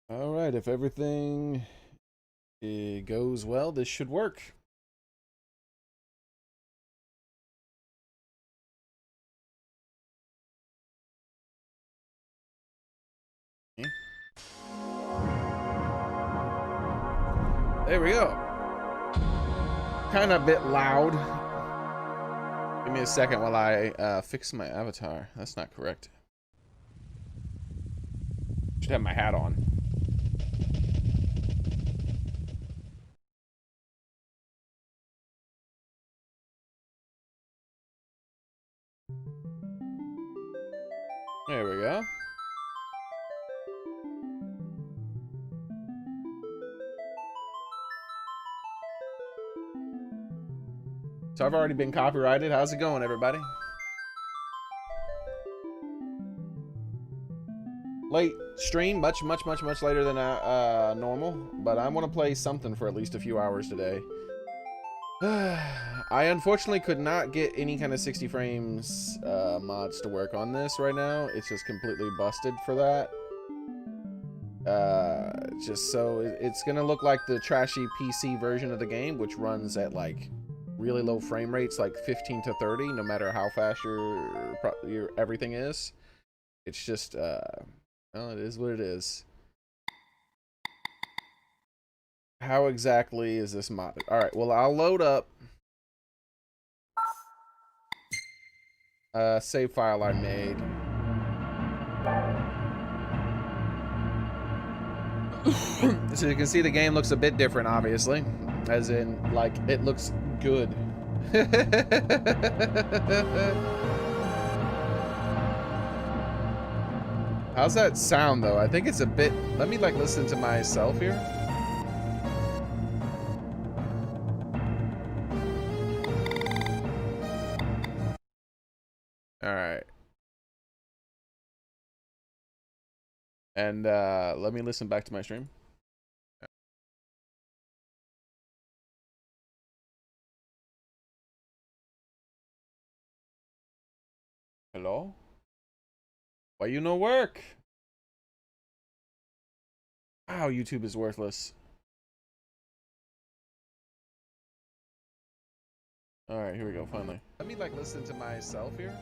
All right, if everything goes well, this should work. There we go. Kind of a bit loud. Give me a second while I fix my avatar. That's not correct. Should have my hat on. There we go. So I've already been copyrighted. How's it going, everybody? Late stream, much later than normal, but I want to play something for at least a few hours today. I unfortunately could not get any kind of 60 frames mods to work on this right now. It's just completely busted for that. Just so it's gonna look like the trashy PC version of the game, which runs at like really low frame rates, like 15 to 30, no matter how fast your everything is. It's just well, it is what it is. How exactly is this modded? All right, well, I'll load up a save file I made. So you can see the game looks a bit different, obviously, as in, like, it looks good. How's that sound, though? I think it's a bit... Let me, like, listen to myself here. All right. And let me listen back to my stream. Hello? Why you no work? Wow, YouTube is worthless. All right, here we go, finally. Let me, like, listen to myself here.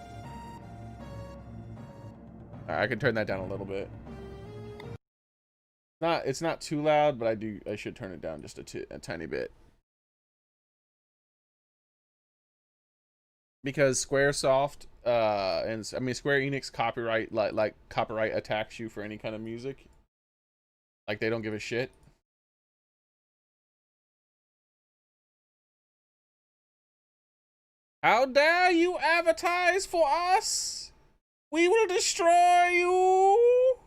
All right, I can turn that down a little bit. It's not too loud, but I should turn it down just a tiny bit. Because Squaresoft and I mean Square Enix copyright like copyright attacks you for any kind of music. Like they don't give a shit. How dare you advertise for us? We will destroy you.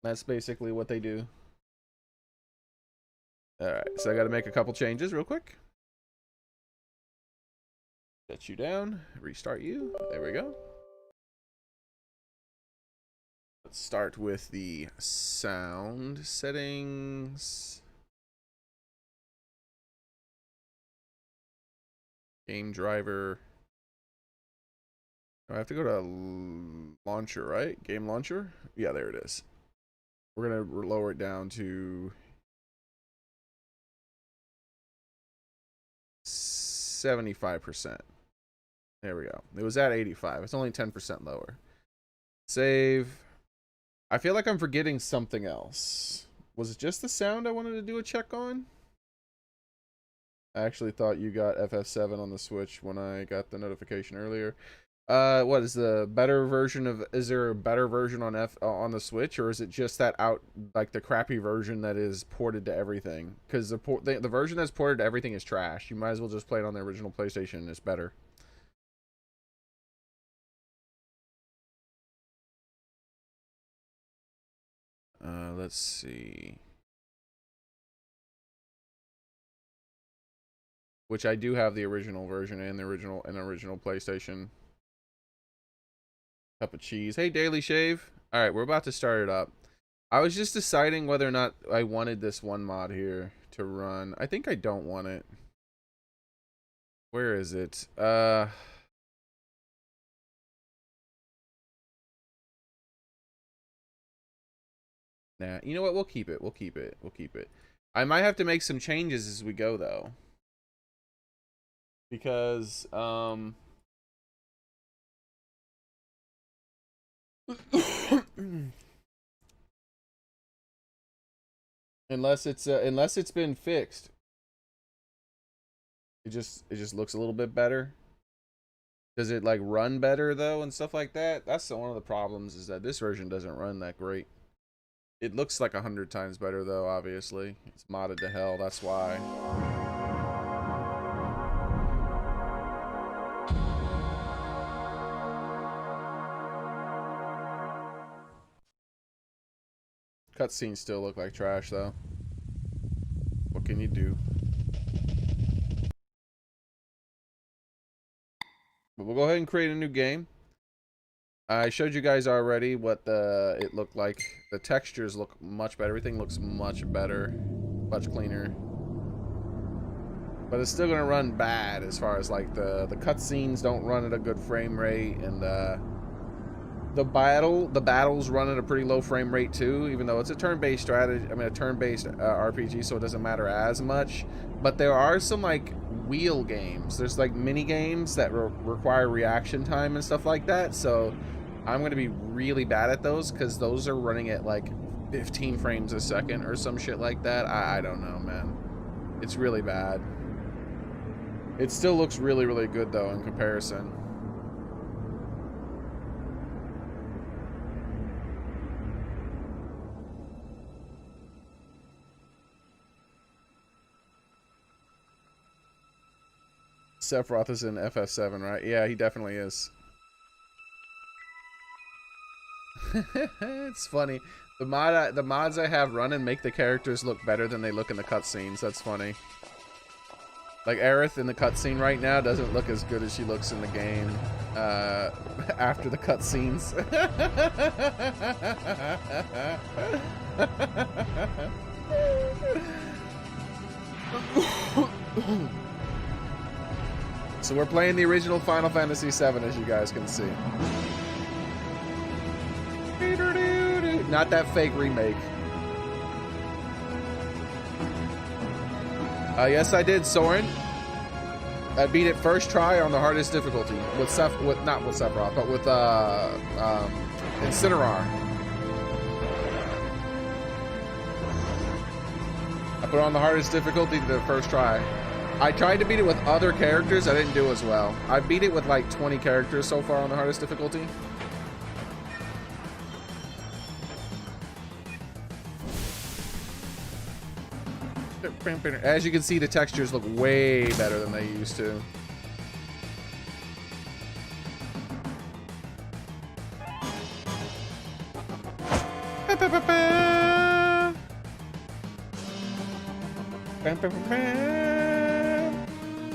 That's basically what they do. All right, so I got to make a couple changes real quick. Set you down, restart you. There we go. Let's start with the sound settings. Game driver. I have to go to launcher, right? Game launcher? Yeah, there it is. We're going to lower it down to 75%. There we go. It was at 85. It's only 10% lower. Save. I feel like I'm forgetting something else. Was it just the sound I wanted to do a check on? I actually thought you got FF7 on the Switch when I got the notification earlier. What is the better version of? Is there a better version on on the Switch, or is it just that like the crappy version that is ported to everything? Because the version that's ported to everything is trash. You might as well just play it on the original PlayStation. It's better. Let's see. Which I do have the original version and the original PlayStation. Cup of cheese. Hey, Daily Shave. All right, we're about to start it up. I was just deciding whether or not I wanted this one mod here to run. I think I don't want it. Where is it? Nah, you know what? We'll keep it. We'll keep it. We'll keep it. I might have to make some changes as we go, though. Because, unless it's been fixed. It just looks a little bit better. Does it like run better though and stuff like that? That's one of the problems, is that this version doesn't run that great. It looks like 100 times better though, obviously. It's modded to hell, that's why. Cutscenes still look like trash though. What can you do? But we'll go ahead and create a new game. I showed you guys already what it looked like. The textures look much better. Everything looks much better, much cleaner. But it's still gonna run bad as far as like the cutscenes don't run at a good frame rate, and the battles run at a pretty low frame rate too, even though it's a turn-based strategy. I mean, a turn-based RPG, so it doesn't matter as much. But there are some like wheel games. There's like mini games that require reaction time and stuff like that. So I'm going to be really bad at those, because those are running at like 15 frames a second or some shit like that. I don't know, man. It's really bad. It still looks really, really good though in comparison. Sephiroth is in FF7, right? Yeah, he definitely is. It's funny. The mods I have running make the characters look better than they look in the cutscenes. That's funny. Like Aerith in the cutscene right now doesn't look as good as she looks in the game after the cutscenes. So we're playing the original Final Fantasy VII, as you guys can see. Not that fake remake. Yes, I did, Soren. I beat it first try on the hardest difficulty with not with Sephiroth, but with Incineroar. I put it on the hardest difficulty the first try. I tried to beat it with other characters. I didn't do as well. I beat it with like 20 characters so far on the hardest difficulty. As you can see, the textures look way better than they used to.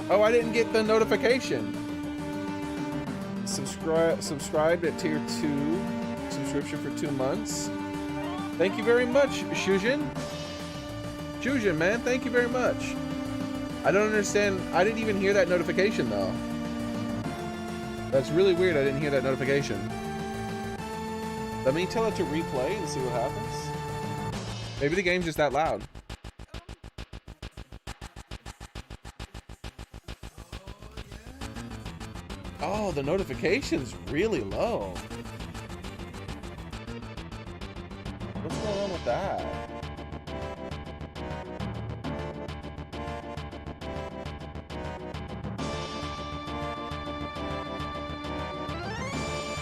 Oh, I didn't get the notification. Subscribed at tier 2. Subscription for 2 months. Thank you very much, Shujin. Shujin, man, thank you very much. I don't understand. I didn't even hear that notification, though. That's really weird. I didn't hear that notification. Let me tell it to replay and see what happens. Maybe the game's just that loud. Oh, the notification's really low. What's going on with that?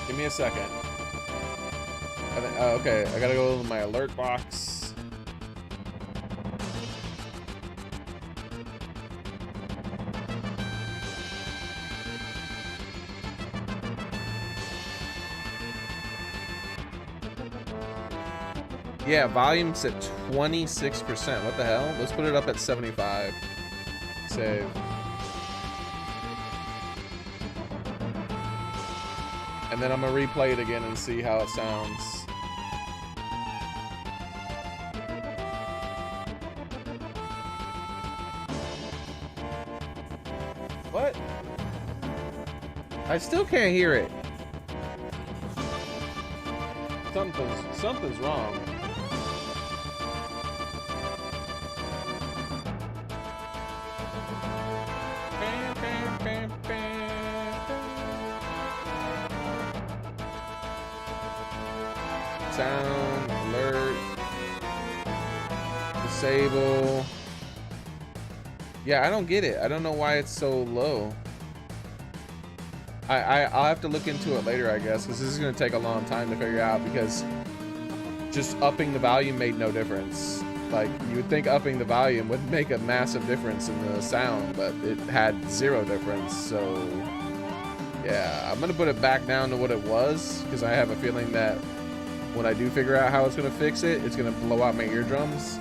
Give me a second. Okay, I gotta go to my alert box. Yeah, volume's at 26%. What the hell? Let's put it up at 75. Save. And then I'm gonna replay it again and see how it sounds. What? I still can't hear it. Something's wrong. Sound, alert, disable. Yeah, I don't get it. I don't know why it's so low. I'll have to look into it later, I guess, because this is going to take a long time to figure out, because just upping the volume made no difference. Like, you would think upping the volume would make a massive difference in the sound, but it had zero difference. So yeah, I'm going to put it back down to what it was, because I have a feeling that when I do figure out how it's going to fix it, it's going to blow out my eardrums.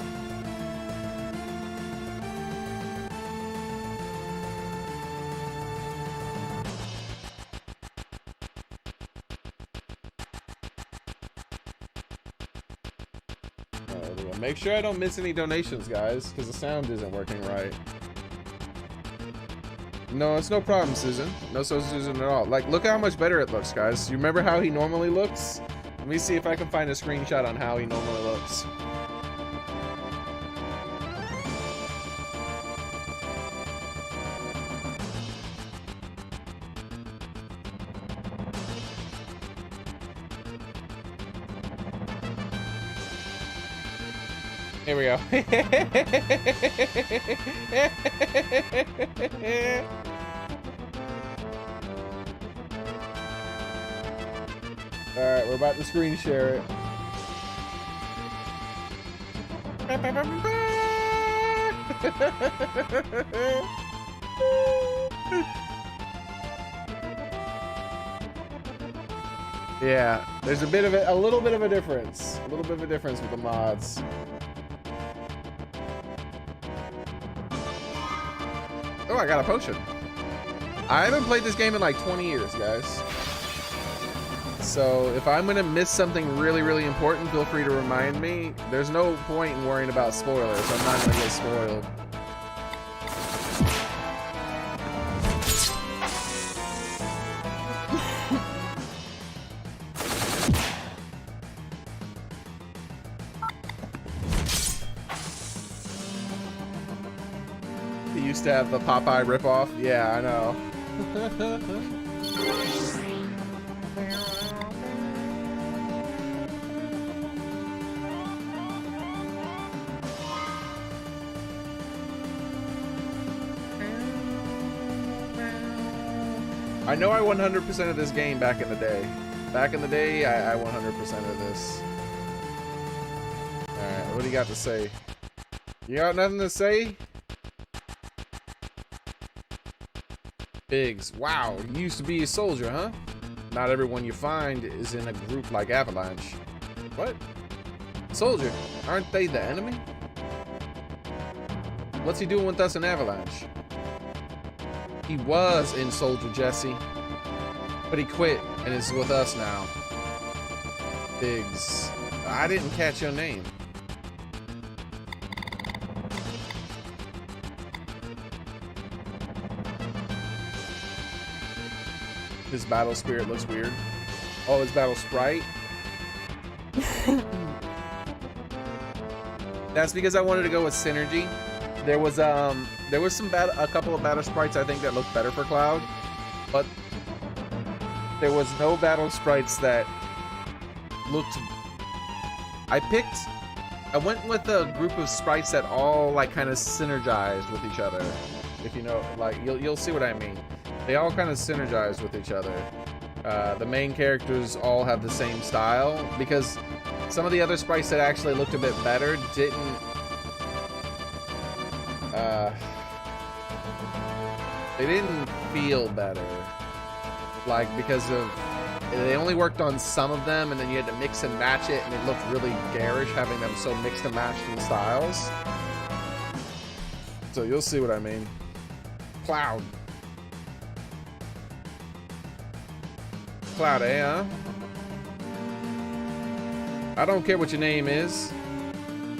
Make sure I don't miss any donations, guys, because the sound isn't working right. No, it's no problem, Susan. No, so Susan at all. Like, look how much better it looks, guys. You remember how he normally looks? Let me see if I can find a screenshot on how he normally looks. Here we go. Alright, we're about to screen share it. Yeah, there's a little bit of a difference. A little bit of a difference with the mods. Oh, I got a potion. I haven't played this game in like 20 years, guys. So if I'm gonna miss something really, really important, feel free to remind me. There's no point in worrying about spoilers. I'm not gonna get spoiled. To have the Popeye ripoff. Yeah, I know. I know I 100% of this game back in the day. Back in the day, I 100% of this. Alright, what do you got to say? You got nothing to say? Biggs, wow, you used to be a soldier, huh? Not everyone you find is in a group like Avalanche. What? Soldier? Aren't they the enemy? What's he doing with us in Avalanche? He was in Soldier Jesse, but he quit and is with us now. Biggs, I didn't catch your name. His battle spirit looks weird. Oh, his battle sprite. That's because I wanted to go with synergy. There was a couple of battle sprites I think that looked better for Cloud, but there was no battle sprites that looked. I went with a group of sprites that all like kind of synergized with each other. If you know, like you'll see what I mean. They all kind of synergize with each other. The main characters all have the same style, because some of the other sprites that actually looked a bit better didn't they didn't feel better, like because of they only worked on some of them, and then you had to mix and match it, and it looked really garish having them so mixed and matched in styles. So you'll see what I mean. Cloud, huh? I don't care what your name is.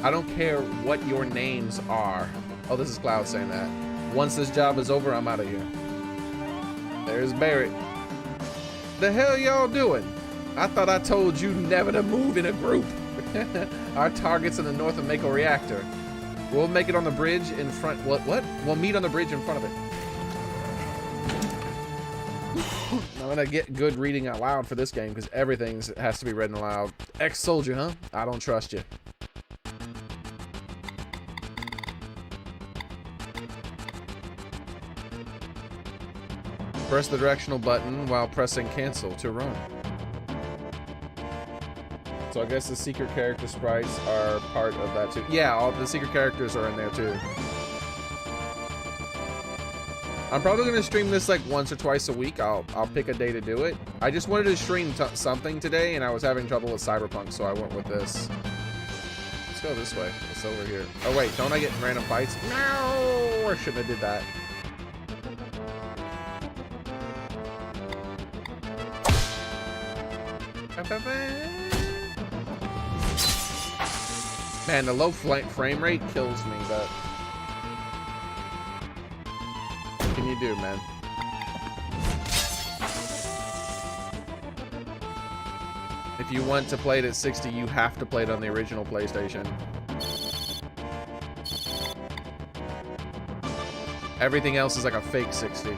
I don't care what your names are. Oh, this is Cloud saying that. Once this job is over, I'm out of here. There's Barrett. The hell y'all doing? I thought I told you never to move in a group. Our target's in the north of Mako reactor. We'll make it on the bridge in front. What? We'll meet on the bridge in front of it. Now gonna get good reading out loud for this game because everything has to be read aloud. Ex-soldier, huh? I don't trust you. Press the directional button while pressing cancel to run. So I guess the secret character sprites are part of that too. Yeah, all the secret characters are in there too. I'm probably gonna stream this like once or twice a week. I'll pick a day to do it. I just wanted to stream something today, and I was having trouble with Cyberpunk, so I went with this. Let's go this way. It's over here. Oh wait, don't I get random fights? No, I shouldn't have did that. Man, the low frame rate kills me, but what can you do, man? If you want to play it at 60, you have to play it on the original PlayStation. Everything else is like a fake 60.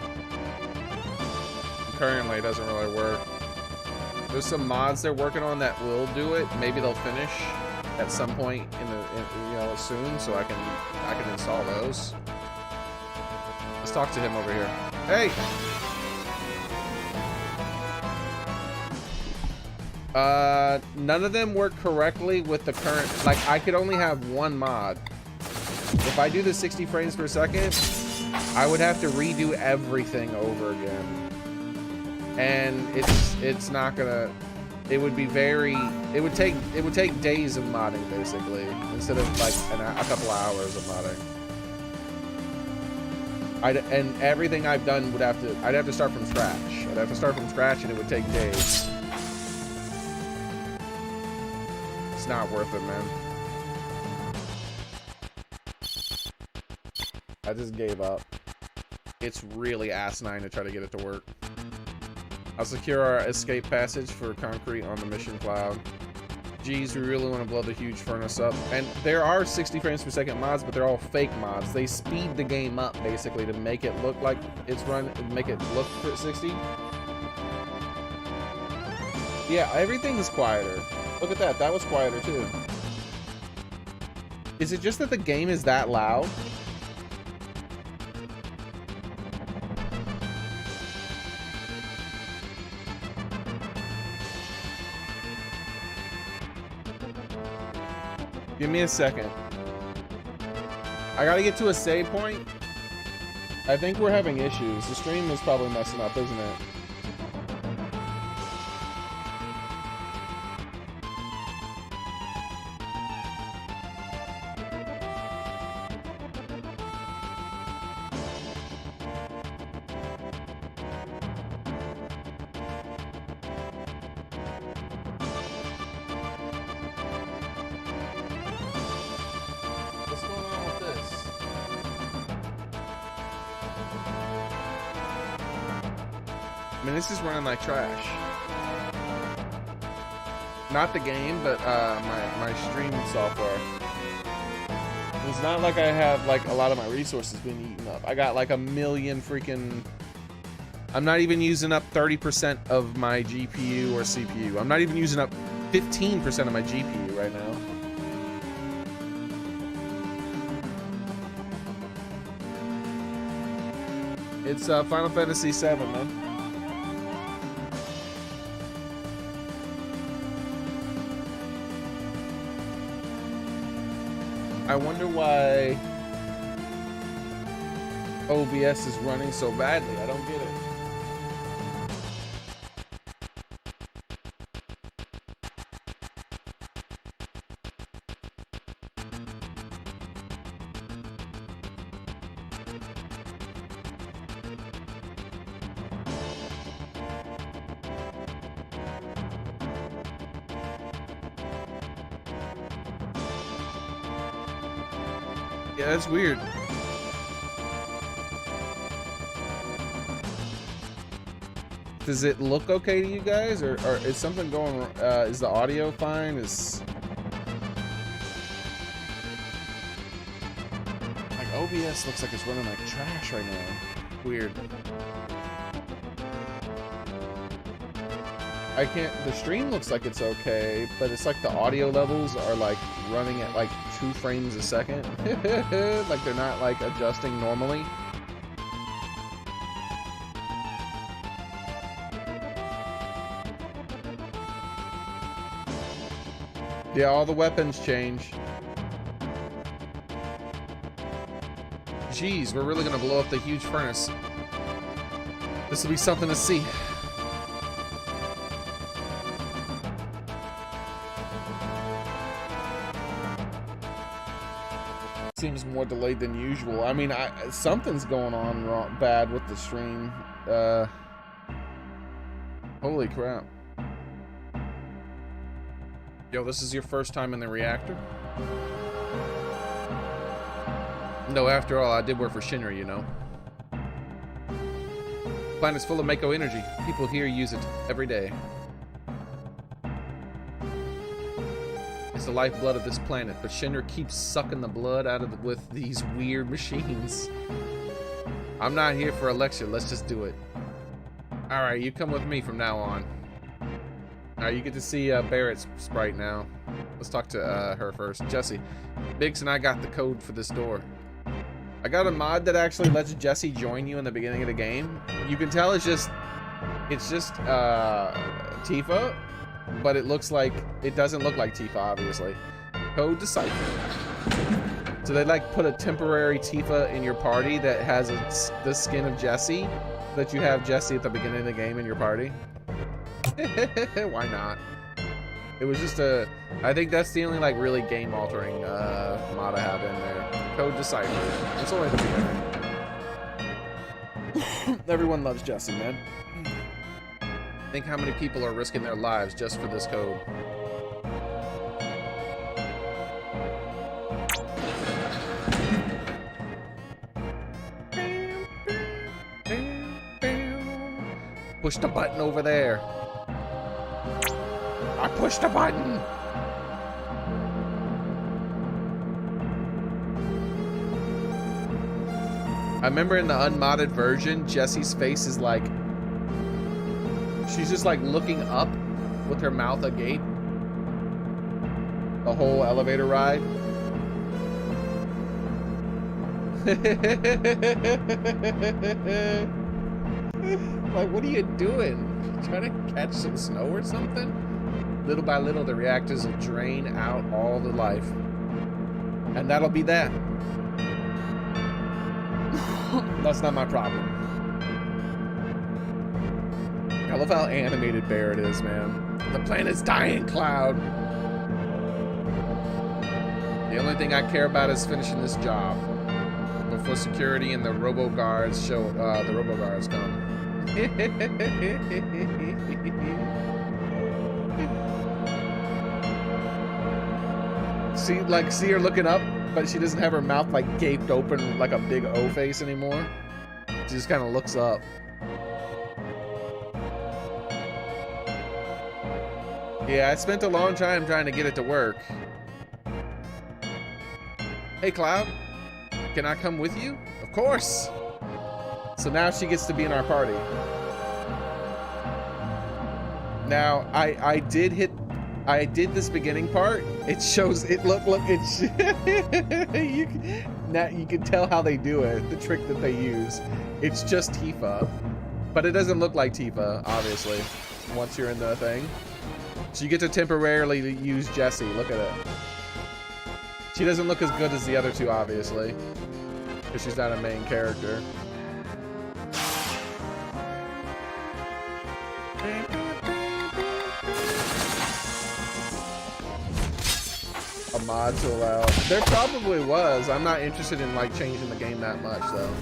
Currently, it doesn't really work. There's some mods they're working on that will do it. Maybe they'll finish at some point soon, so I can install those. Let's talk to him over here. Hey. None of them work correctly with the current. Like, I could only have one mod. If I do the 60 frames per second, I would have to redo everything over again. And it's not gonna. It would be very. It would take days of modding basically instead of like a couple of hours of modding. And everything I've done would have to. I'd have to start from scratch. I'd have to start from scratch, and it would take days. It's not worth it, man. I just gave up. It's really asinine to try to get it to work. I'll secure our escape passage for concrete on the mission cloud. Geez, we really want to blow the huge furnace up. And there are 60 frames per second mods, but they're all fake mods. They speed the game up, basically, to make it look like it's make it look for 60. Yeah, everything's quieter. Look at that. That was quieter, too. Is it just that the game is that loud? Give me a second. I gotta get to a save point. I think we're having issues. The stream is probably messing up, isn't it? This is running like trash. Not the game, but my streaming software. It's not like I have like a lot of my resources being eaten up. I got like a million freaking. I'm not even using up 30% of my GPU or CPU. I'm not even using up 15% of my GPU right now. It's Final Fantasy 7, man. I wonder why OBS is running so badly. I don't get it. Yeah, that's weird. Does it look okay to you guys, or is something going? Is the audio fine? Is like OBS looks like it's running like trash right now. Weird. I can't, the stream looks like it's okay, but it's like the audio levels are like running at like 2 frames a second. Like they're not like adjusting normally. Yeah, all the weapons change. Jeez, we're really gonna blow up the huge furnace. This will be something to see. Seems more delayed than usual. I mean, something's going on wrong, bad with the stream. Holy crap. Yo, this is your first time in the reactor? No, after all, I did work for Shinra, you know. Planet's full of Mako energy. People here use it every day. It's the lifeblood of this planet, but Shinra keeps sucking the blood out of it with these weird machines. I'm not here for a lecture, let's just do it. Alright, you come with me from now on. Alright, you get to see Barrett's sprite now. Let's talk to her first. Jesse, Biggs and I got the code for this door. I got a mod that actually lets Jesse join you in the beginning of the game. You can tell it's just Tifa, but it looks like, it doesn't look like Tifa, obviously. Code Decipher. So they like put a temporary Tifa in your party that has the skin of Jesse, that you have Jesse at the beginning of the game in your party. Why not? It was just I think that's the only like really game altering mod I have in there. Code Decipher. It's only the beginning. Everyone loves Jesse, man. Think how many people are risking their lives just for this code. Push the button over there. I pushed the button. I remember in the unmodded version, Jesse's face is like, she's just like looking up with her mouth agape. The whole elevator ride. Like, what are you doing? Trying to catch some snow or something? Little by little, the reactors will drain out all the life. And that'll be that. That's not my problem. I love how animated Barrett is, man. The planet's dying, Cloud. The only thing I care about is finishing this job before security and the robo-guards come. See her looking up, but she doesn't have her mouth like gaped open like a big O face anymore. She just kind of looks up. Yeah, I spent a long time trying to get it to work. Hey, Cloud, can I come with you? Of course. So now she gets to be in our party. Now, I did this beginning part. It shows it look it's you can tell how they do it, the trick that they use. It's just Tifa, but it doesn't look like Tifa, obviously, once you're in the thing. So you get to temporarily use Jessie. Look at it. She doesn't look as good as the other two, obviously, because she's not a main character. A mod to allow. There probably was. I'm not interested in like changing the game that much though.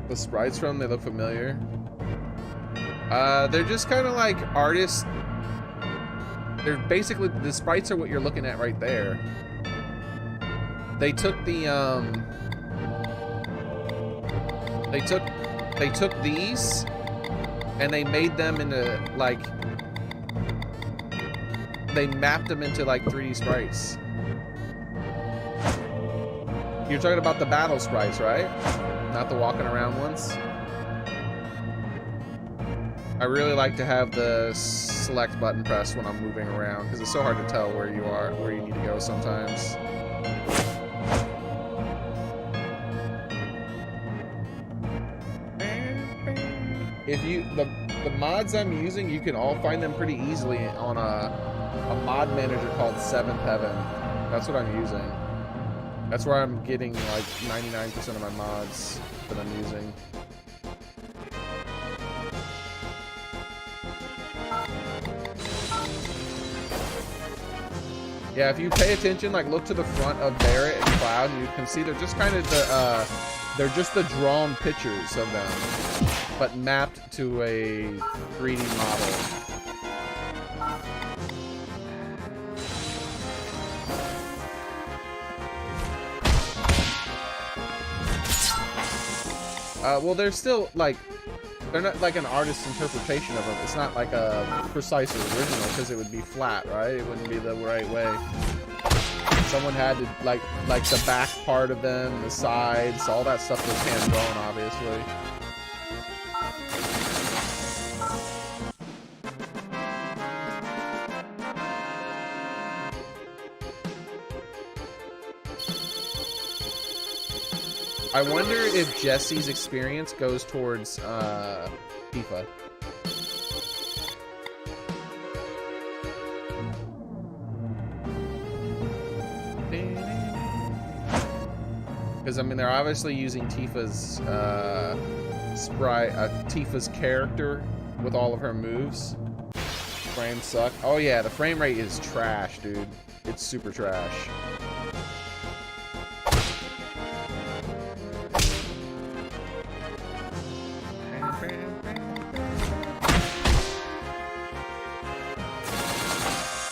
The sprites from, they look familiar. They're just kind of like artists. They're basically, the sprites are what you're looking at right there. They took the they took these and they made them into like, they mapped them into like 3D sprites. You're talking about the battle sprites, right? Not the walking around ones. I really like to have the select button pressed when I'm moving around because it's so hard to tell where you are, where you need to go sometimes. If you, the mods I'm using, you can all find them pretty easily on a mod manager called 7th Heaven. That's what I'm using. That's where I'm getting like 99% of my mods that I'm using. Yeah, if you pay attention, like look to the front of Barrett and Cloud, and you can see they're just kind of the, they're just the drawn pictures of them, but mapped to a 3D model. Well, they're still like, they're not like an artist's interpretation of them. It's not like a precise original because it would be flat, right? It wouldn't be the right way. Someone had to like the back part of them, the sides, all that stuff was hand drawn, obviously. I wonder if Jesse's experience goes towards FIFA. Because I mean, they're obviously using Tifa's sprite, Tifa's character with all of her moves. Frames suck. Oh yeah, the frame rate is trash, dude. It's super trash.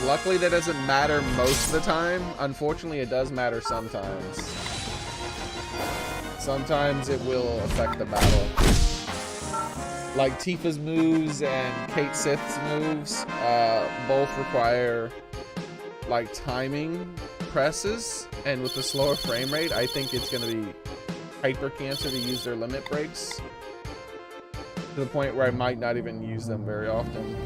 Luckily, that doesn't matter most of the time. Unfortunately, it does matter sometimes. Sometimes it will affect the battle. Like Tifa's moves and Kate Sith's moves both require like timing presses, and with the slower frame rate, I think it's going to be hyper cancer to use their limit breaks to the point where I might not even use them very often.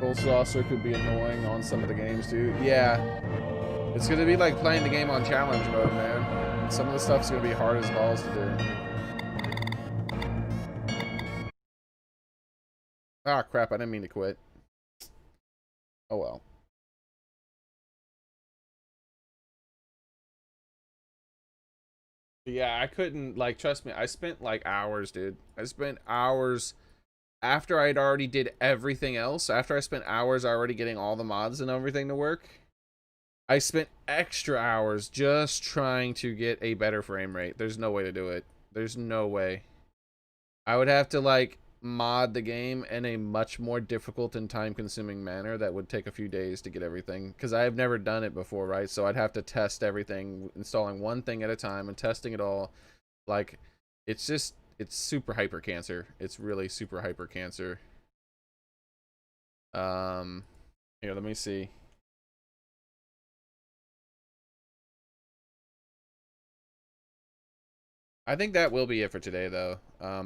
vertical saucer could be annoying on some of the games, dude. Yeah. It's gonna be like playing the game on challenge mode, man. Some of the stuff's gonna be hard as balls to do. Ah, crap, I didn't mean to quit. Oh well. But yeah, I couldn't, like, trust me, I spent like hours, dude. I spent hours after I'd already did everything else. After I spent hours already getting all the mods and everything to work, I spent extra hours just trying to get a better frame rate. There's no way to do it. There's no way. I would have to, like, mod the game in a much more difficult and time-consuming manner that would take a few days to get everything, because I have never done it before, right? So I'd have to test everything, installing one thing at a time and testing it all. Like, it's just, it's super hyper cancer. It's really super hyper cancer. Here, let me see. I think that will be it for today, though.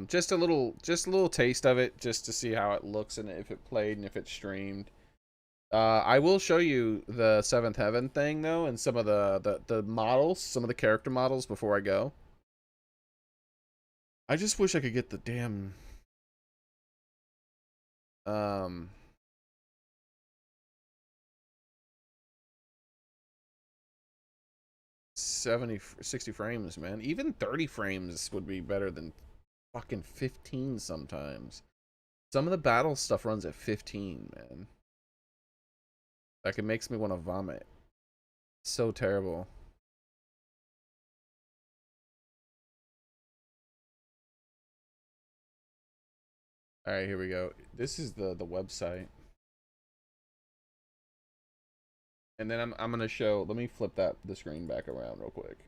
Just a little taste of it, just to see how it looks and if it played and if it streamed. I will show you the Seventh Heaven thing, though, and some of the models, some of the character models before I go. I just wish I could get the damn 60 frames, man. Even 30 frames would be better than fucking 15 sometimes. Some of the battle stuff runs at 15, man. Like, it makes me want to vomit. So terrible. All right, here we go. This is the website. And then I'm gonna show, let me flip the screen back around real quick.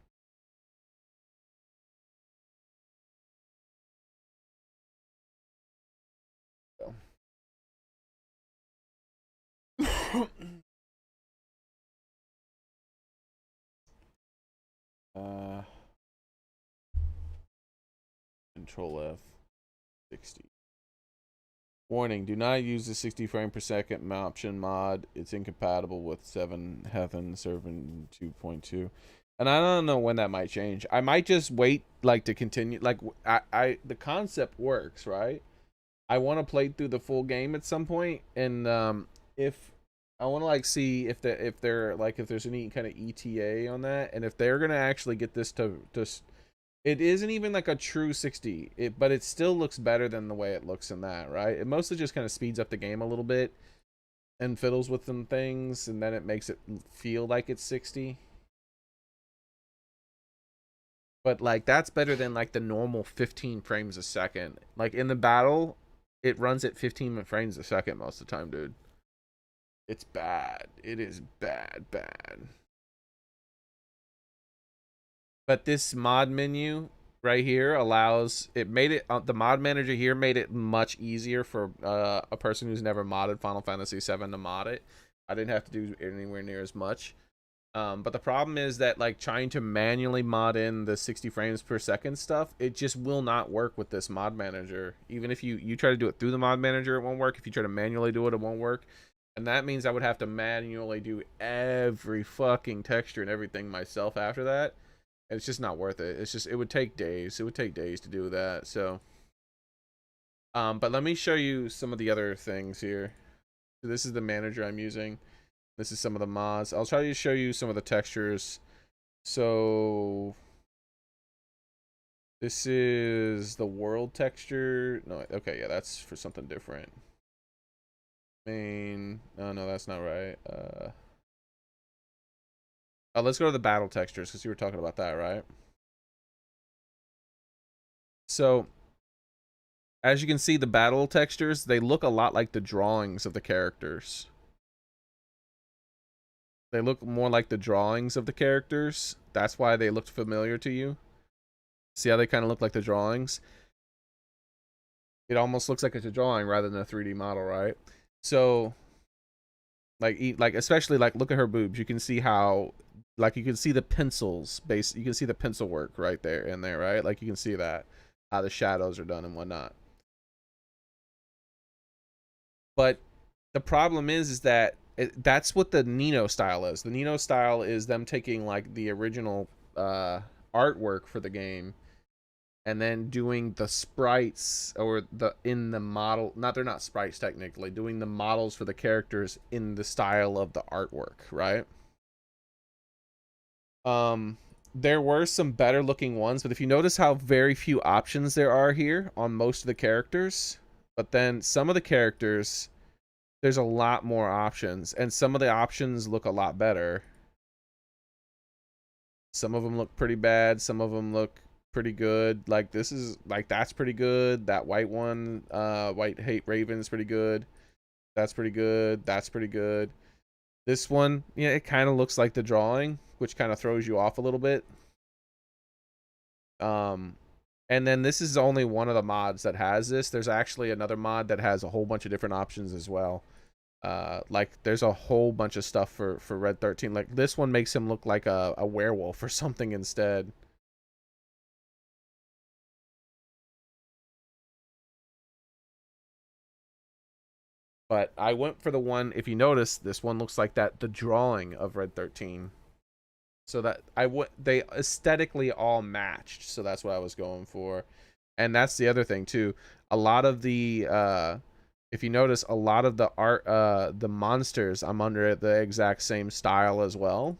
Control F 60. Warning, do not use the 60 frame per second option mod. It's incompatible with 7 Heaven Servant 2.2. And I don't know when that might change. I might just wait, like, to continue. Like, the concept works, right? I want to play through the full game at some point, and if I want to, like, see if they're like, if there's any kind of ETA on that, and if they're gonna actually get this to it isn't even like a true 60, but it still looks better than the way it looks in that, right? It mostly just kind of speeds up the game a little bit and fiddles with some things, and then it makes it feel like it's 60. But, like, that's better than, like, the normal 15 frames a second. Like, in the battle, it runs at 15 frames a second most of the time, dude. It's bad. It is bad. But this mod menu right here allows, it made it, the mod manager here made it much easier for a person who's never modded Final Fantasy 7 to mod it. I didn't have to do anywhere near as much. But the problem is that, like, trying to manually mod in the 60 frames per second stuff, it just will not work with this mod manager. Even if you try to do it through the mod manager, it won't work. If you try to manually do it, it won't work. And that means I would have to manually do every fucking texture and everything myself after that. And it's just not worth it. It's just, it would take days. It would take days to do that. So, but let me show you some of the other things here. So this is the manager I'm using. This is some of the mods. I'll try to show you some of the textures. So this is the world texture. No, okay, yeah, that's for something different. Main. No, that's not right. Let's go to the battle textures because you were talking about that, right? So as you can see, the battle textures, they look a lot like the drawings of the characters. They look more like the drawings of the characters. That's why they looked familiar to you. See how they kind of look like the drawings? It almost looks like it's a drawing rather than a 3D model, right? So, like especially, like, look at her boobs. You can see how, like, you can see the pencils you can see the pencil work right there in there, right? Like, you can see that, how the shadows are done and whatnot. But The problem is that that's what the Nino style is. The Nino style is them taking like the original artwork for the game and then doing the sprites or the in the model, not, they're not sprites technically, doing the models for the characters in the style of the artwork, right? There were some better looking ones, but if you notice how very few options there are here on most of the characters, but then some of the characters there's a lot more options, and some of the options look a lot better. Some of them look pretty bad, some of them look pretty good. Like this is like, that's pretty good. That white one, white hate raven, is pretty good. That's pretty good. That's pretty good. This one, yeah, it kind of looks like the drawing, which kind of throws you off a little bit. um and then this is only one of the mods that has this. There's actually another mod that has a whole bunch of different options as well. Like there's a whole bunch of stuff for Red 13. Like this one makes him look like a werewolf or something instead. But I went for the one, if you notice, this one looks like that, the drawing of Red 13. So that they aesthetically all matched. So that's what I was going for. And that's the other thing too. A lot of the if you notice, a lot of the art, the monsters, I'm under the exact same style as well.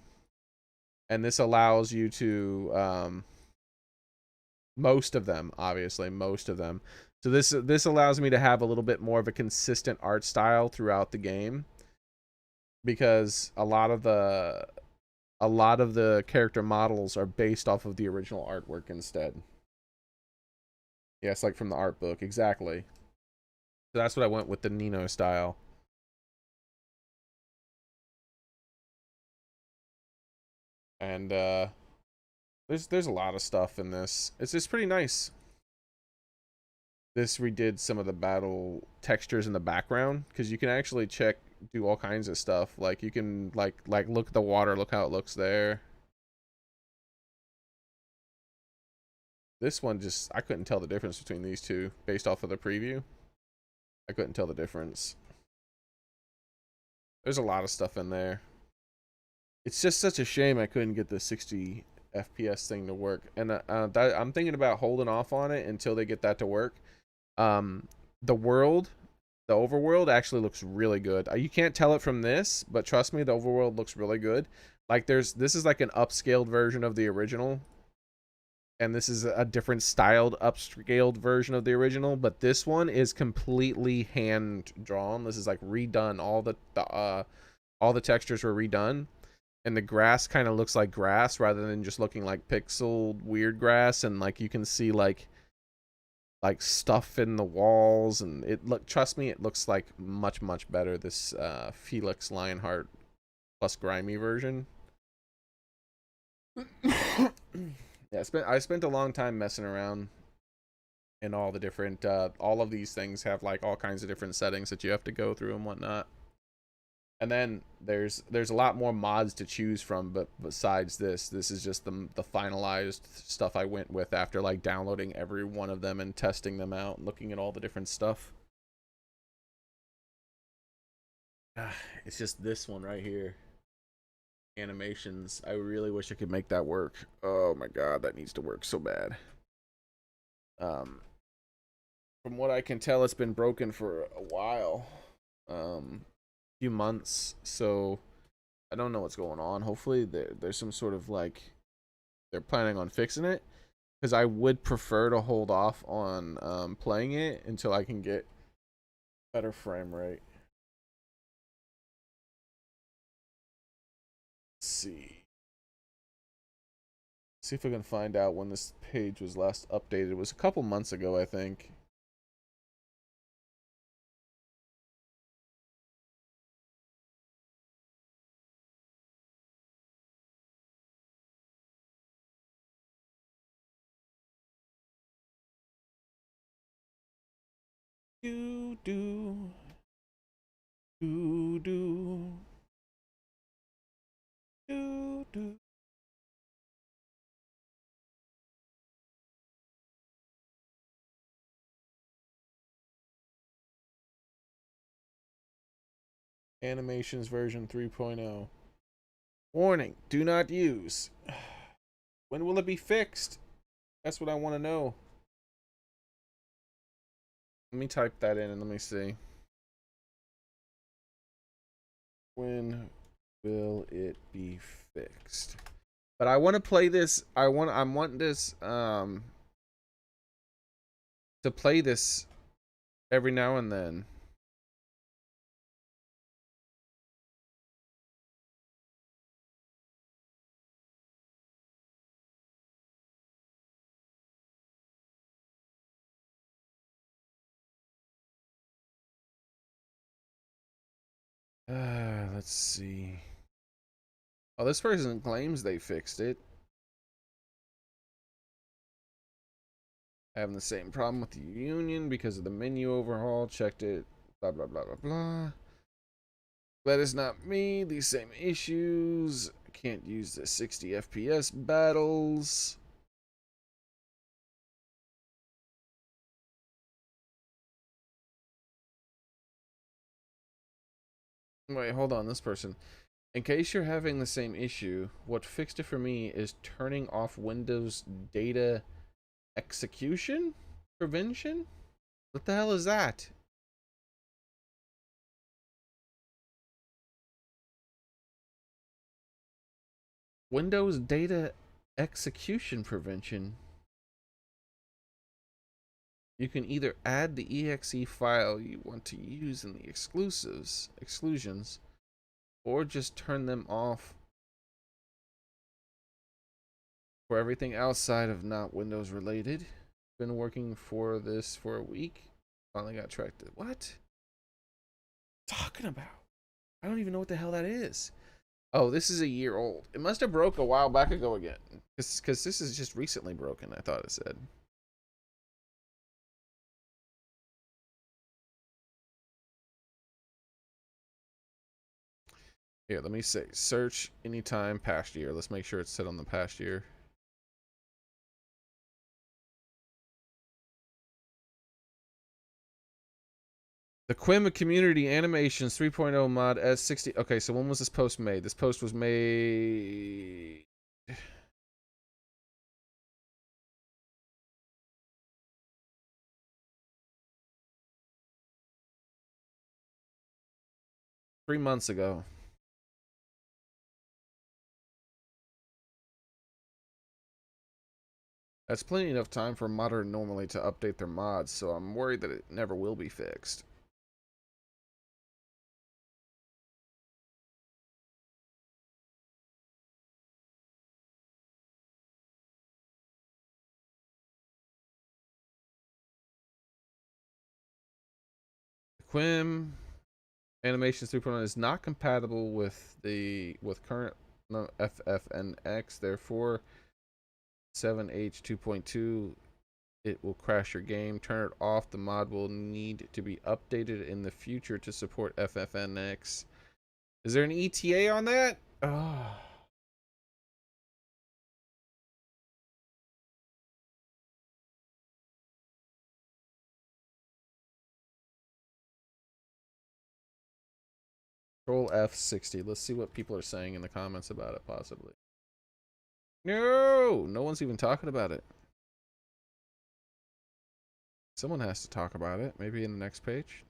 And this allows you to most of them, obviously most of them. So this allows me to have a little bit more of a consistent art style throughout the game, because a lot of the character models are based off of the original artwork instead. Yes, like from the art book, exactly. So that's what I went with, the Nino style. And there's a lot of stuff in this. It's just pretty nice. This redid some of the battle textures in the background, because you can actually do all kinds of stuff. Like you can like look at the water, look how it looks there. This one just, I couldn't tell the difference between these two based off of the preview. I couldn't tell the difference. There's a lot of stuff in there. It's just such a shame I couldn't get the 60 FPS thing to work, and I'm thinking about holding off on it until they get that to work. Um, the world, the overworld actually looks really good. You can't tell it from this, but trust me, the overworld looks really good. Like this is like an upscaled version of the original, and this is a different styled upscaled version of the original, but this one is completely hand drawn. This is like redone. All the textures were redone, and the grass kind of looks like grass rather than just looking like pixeled weird grass. And like you can see like stuff in the walls, and trust me, it looks like much better, this Felix Lionheart plus grimy version. Yeah, I spent a long time messing around in all the different all of these things have like all kinds of different settings that you have to go through and whatnot. And then there's a lot more mods to choose from, but besides this is just the finalized stuff I went with after like downloading every one of them and testing them out and looking at all the different stuff. It's just this one right here, animations. I really wish I could make that work. Oh my god, that needs to work so bad. um from what I can tell, it's been broken for a while, few months, so I don't know what's going on. Hopefully there's some sort of like, they're planning on fixing it, because I would prefer to hold off on playing it until I can get better frame rate. Let's see if I can find out when this page was last updated. It was a couple months ago, I think. Do do do do do do. Animations version 3.0. Warning, do not use. When will it be fixed? That's what I want to know. Let me type that in and let me see. When will it be fixed? But I want to play this. I want this to play this every now and then. Let's see. Oh, this person claims they fixed it. Having the same problem with the Union because of the menu overhaul. Checked it. Blah, blah, blah, blah, blah. That is not me. These same issues. I can't use the 60 FPS battles. Wait, hold on. This person. In case you're having the same issue, what fixed it for me is turning off Windows data execution prevention? What the hell is that? Windows data execution prevention. You can either add the exe file you want to use in the exclusions, or just turn them off for everything outside of not Windows related. Been working for this for a week. Finally got tracked. What? Talking about? I don't even know what the hell that is. Oh, this is a year old. It must have broke a while back ago again. Because this is just recently broken, I thought it said. Here, let me say, search anytime past year. Let's make sure it's set on the past year. The Quim Community Animations 3.0 mod S60. Okay, so when was this post made? This post was made... Three months ago. That's plenty enough time for a modder normally to update their mods, so I'm worried that it never will be fixed. Quim Animations 3.0 is not compatible with current FFNX, therefore 7H 2.2 it will crash your game. Turn it off. The mod will need to be updated in the future to support FFNX. Is there an ETA on that? Oh. Control F60. Let's see what people are saying in the comments about it, possibly. No! No one's even talking about it. Someone has to talk about it. Maybe in the next page.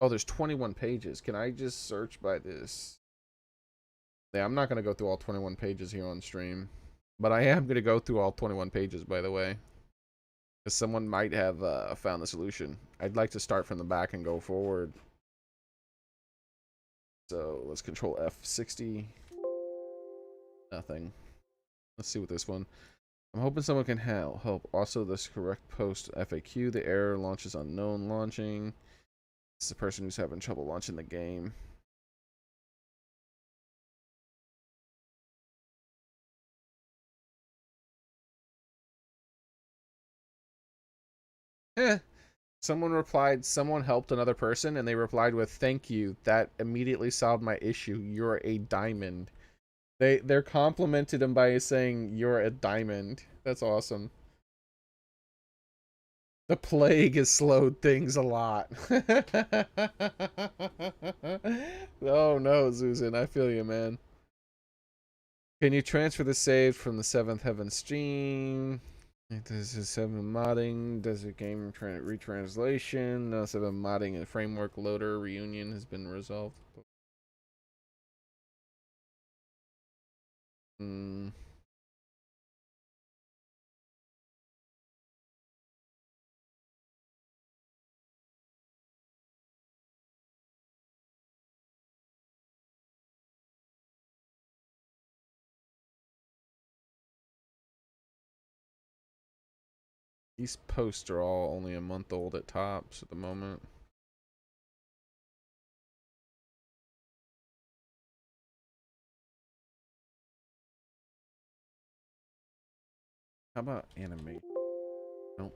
Oh, there's 21 pages. Can I just search by this? Yeah, I'm not going to go through all 21 pages here on stream. But I am going to go through all 21 pages, by the way. Because someone might have found the solution. I'd like to start from the back and go forward. So let's control F60. Nothing. Let's see what this one. I'm hoping someone can help. Also, this correct post FAQ. The error launches unknown launching. It's the person who's having trouble launching the game. Someone replied, someone helped another person, and they replied with, "Thank you. That immediately solved my issue. You're a diamond." They're complimented him by saying, "You're a diamond." That's awesome. The plague has slowed things a lot. Oh no, Susan, I feel you, man. Can you transfer the save from the Seventh Heaven stream? This is 7 modding. Desert game retranslation. No 7 modding and framework loader reunion has been resolved. These posts are all only a month old at tops at the moment. How about animate? Nope.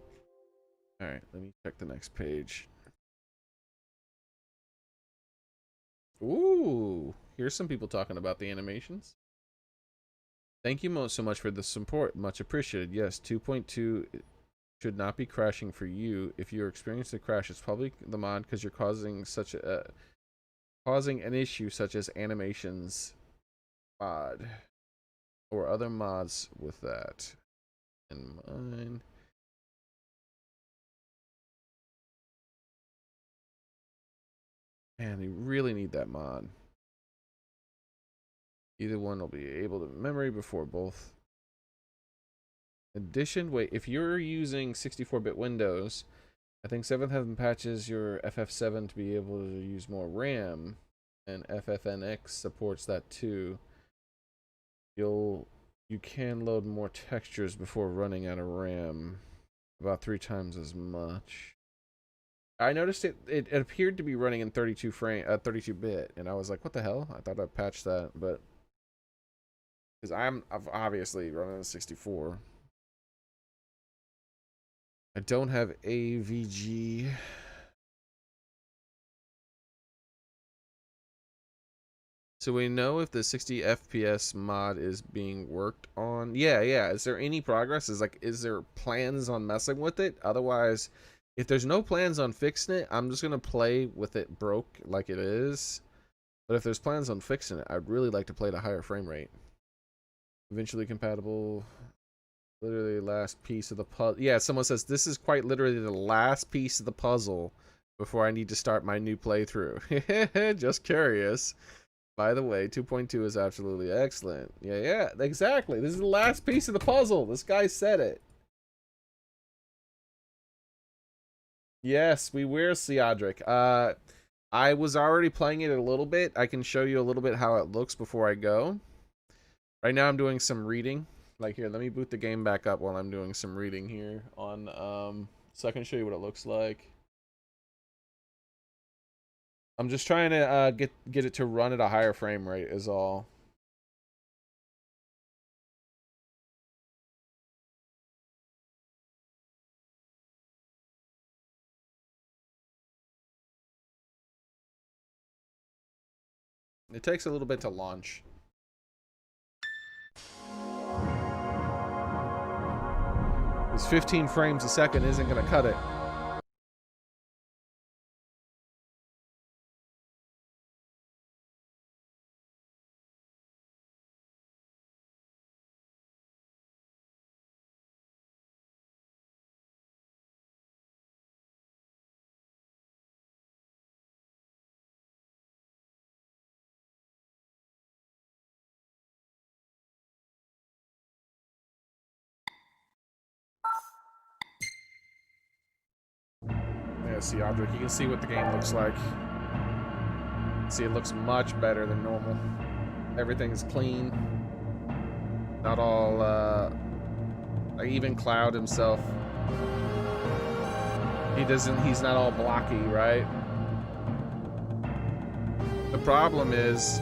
Alright, let me check the next page. Ooh, here's some people talking about the animations. Thank you so much for the support. Much appreciated. Yes, 2.2 should not be crashing for you. If you're experiencing a crash, it's probably the mod because you're causing an issue such as animations mod or other mods with that in mind. Man, they really need that mod. Either one will be able to memory before both. Addition, wait, if you're using 64-bit Windows, I think 7th Heaven patches your FF7 to be able to use more RAM, and FFNX supports that too. You can load more textures before running out of RAM, about 3 times as much. I noticed it appeared to be running in 32-bit, and I was like, what the hell? I thought I patched that, but because I've obviously running a 64. I don't have AVG. So we know if the 60 FPS mod is being worked on. Yeah. Is there any progress? Is there plans on messing with it? Otherwise, if there's no plans on fixing it, I'm just gonna play with it broke like it is. But if there's plans on fixing it, I'd really like to play at a higher frame rate. Eventually compatible. Literally last piece of the puzzle. Yeah, someone says this is quite literally the last piece of the puzzle before I need to start my new playthrough. Just curious. By the way, 2.2 is absolutely excellent. Yeah, exactly. This is the last piece of the puzzle. This guy said it. Yes, we will, Seadric. I was already playing it a little bit. I can show you a little bit how it looks before I go. Right now I'm doing some reading. Like here, let me boot the game back up while I'm doing some reading here on so I can show you what it looks like. I'm just trying to get it to run at a higher frame rate is all. It takes a little bit to launch. This 15 frames a second isn't going to cut it. Yeah, see, Audric, you can see what the game looks like. See, it looks much better than normal. Everything's clean. Not all, even Cloud himself. He's not all blocky, right? The problem is,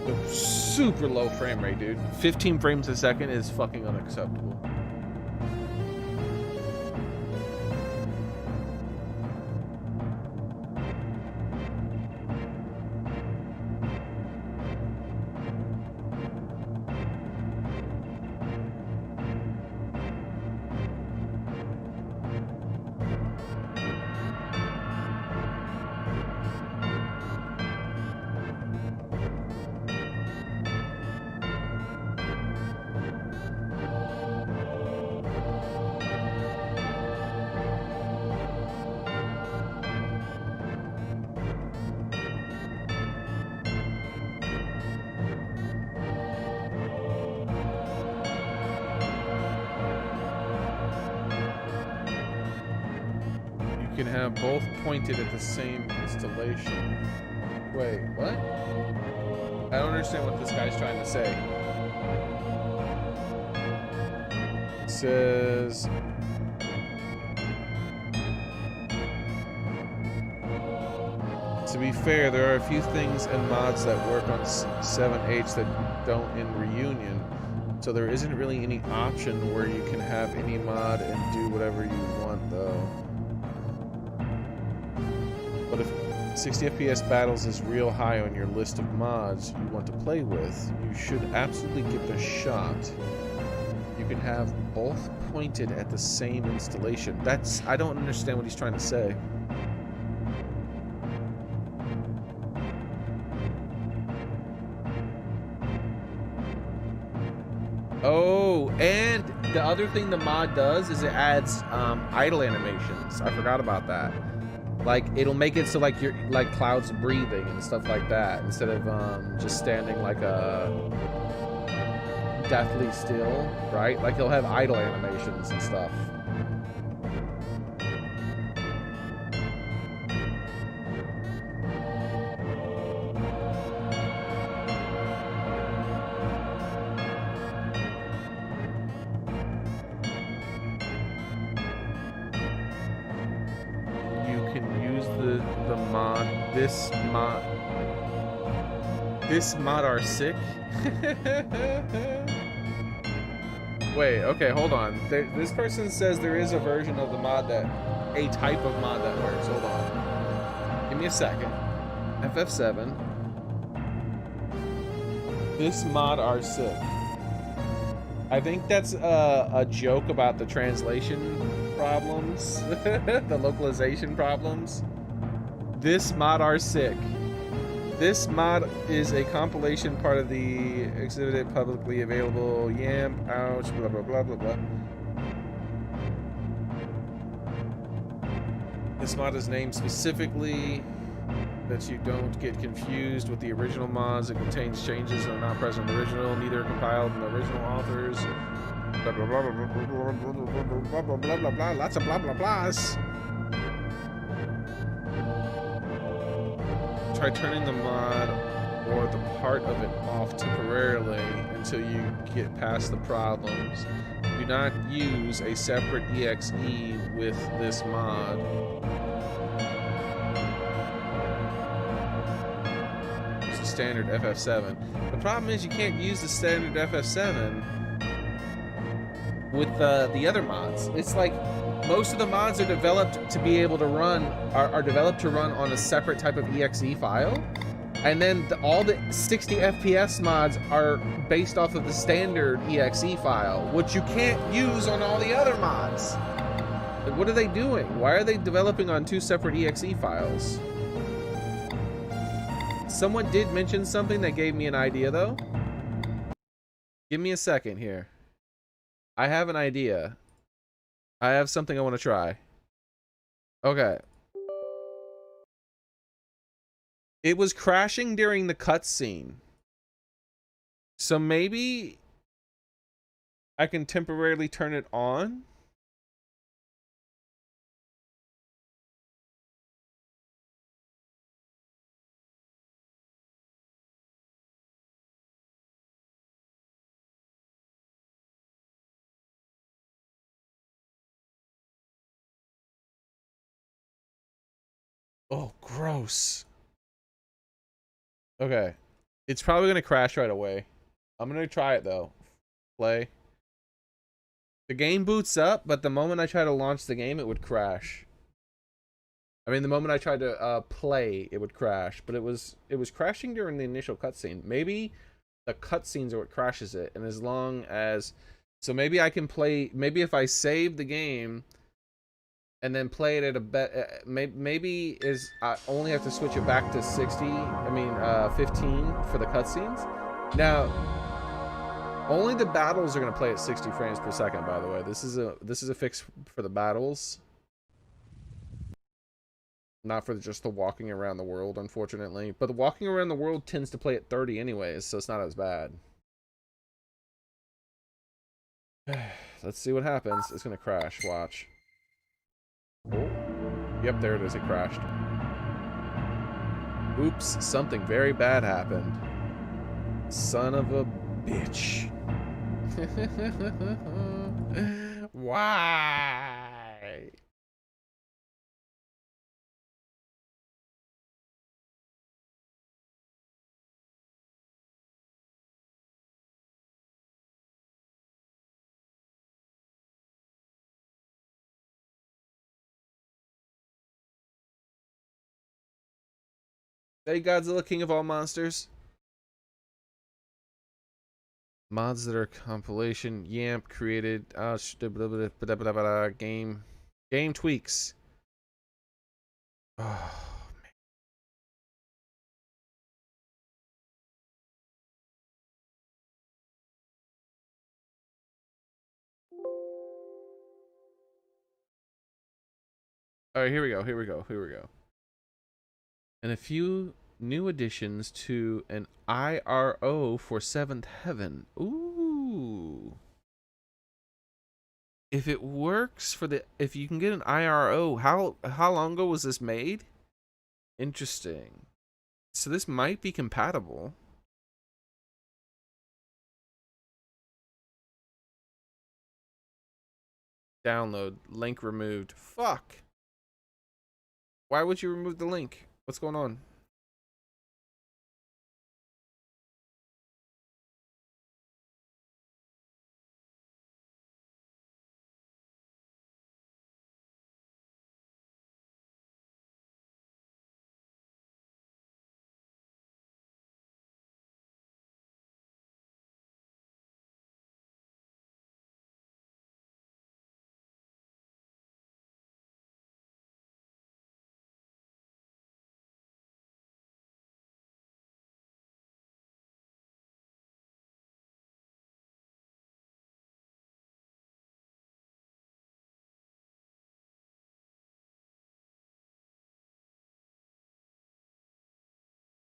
the super low frame rate, dude. 15 frames a second is fucking unacceptable. can have both pointed at the same installation. Wait, what? I don't understand what this guy's trying to say. It says... To be fair, there are a few things and mods that work on 7H that don't in Reunion, so there isn't really any option where you can have any mod and do whatever you want, though. But if 60 FPS battles is real high on your list of mods you want to play with, you should absolutely give it a shot. You can have both pointed at the same installation. I don't understand what he's trying to say. Oh, and the other thing the mod does is it adds idle animations. I forgot about that. Like, it'll make it so like you're like Cloud's breathing and stuff like that instead of just standing like a deathly still, right? Like he'll have idle animations and stuff. This mod are sick. Wait, okay, hold on. This person says there is a version of the mod a type of mod that works. Hold on. Give me a second. FF7. This mod are sick. I think that's a joke about the translation problems, the localization problems. This mod are sick. This mod is a compilation part of the exhibited publicly available YAMP, ouch, blah, blah, blah, blah, blah. This mod is named specifically that you don't get confused with the original mods. It contains changes that are not present in the original, neither are compiled in the original authors. Blah, blah, blah, blah, blah, blah, blah, blah, blah, blah, blah, blah, lots of blah, blah, blahs. Try turning the mod or the part of it off temporarily until you get past the problems. Do not use a separate exe with this mod. Use the standard FF7. The problem is you can't use the standard FF7 with the other mods. It's like most of the mods are developed to be able to run, are developed to run on a separate type of exe file. And then all the 60 FPS mods are based off of the standard exe file, which you can't use on all the other mods. What are they doing? Why are they developing on two separate exe files? Someone did mention something that gave me an idea though. Give me a second here. I have an idea. I have something I want to try. Okay. It was crashing during the cutscene. So maybe I can temporarily turn it on. Oh, gross. Okay. It's probably going to crash right away. I'm going to try it, though. Play. The game boots up, but the moment I try to launch the game, it would crash. I mean, the moment I tried to play, it would crash. But it was crashing during the initial cutscene. Maybe the cutscenes are what crashes it. And as long as... So maybe I can play... Maybe if I save the game... and then play it at a maybe I only have to switch it back to 60. I mean 15 for the cutscenes. Now, only the battles are gonna play at 60 frames per second. By the way, this is a fix for the battles, not for just the walking around the world, unfortunately. But the walking around the world tends to play at 30 anyways, so it's not as bad. Let's see what happens. It's gonna crash. Watch. Oh, Yep, there it is. It crashed. Oops, something very bad happened. Son of a bitch. Why? Hey, Godzilla, King of all monsters. Mods that are compilation. Yamp created. Game tweaks. Oh. All right, here we go. Here we go. Here we go. And a few new additions to an IRO for Seventh Heaven. Ooh. If it works for the, if you can get an IRO, how long ago was this made? Interesting. So this might be compatible. Download. Link removed. Fuck. Why would you remove the link? What's going on?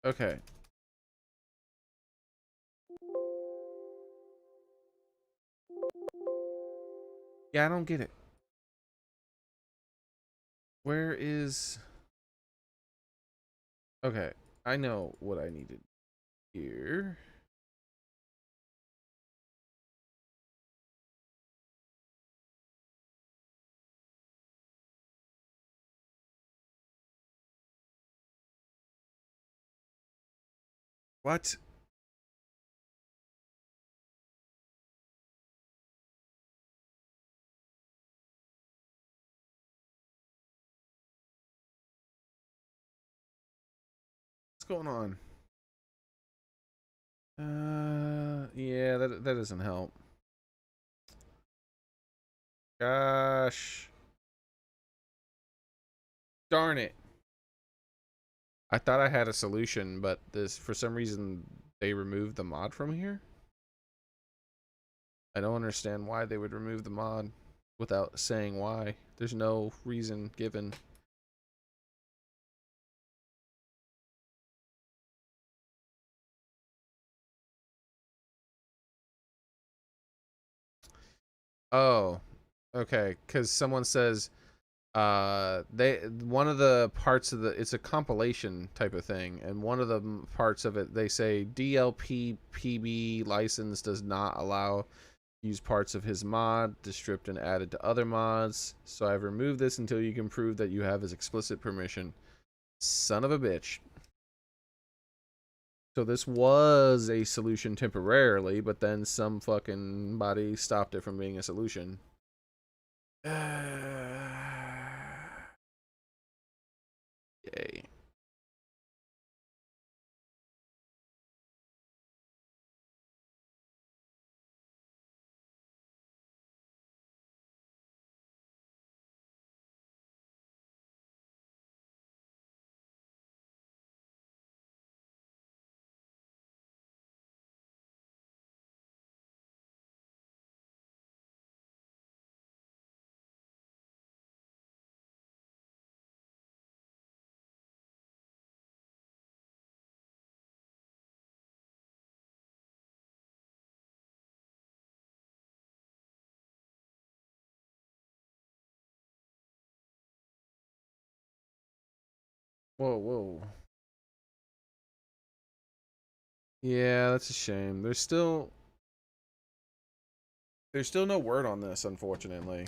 Okay. Yeah, I don't get it. Where is... Okay, I know what I needed here. What? What's going on? Yeah, that doesn't help. Gosh. Darn it. I thought I had a solution, but this, for some reason, they removed the mod from here. I don't understand why they would remove the mod without saying why. There's no reason given. Oh, okay, because someone says they, one of the parts of the, it's a compilation type of thing, and one of the parts of it, they say DLP license does not allow use parts of his mod stripped and added to other mods, so I've removed this until you can prove that you have his explicit permission. Son of a bitch. So this was a solution temporarily, but then some fucking body stopped it from being a solution. Yay. Whoa, whoa. Yeah, that's a shame. There's still no word on this, unfortunately.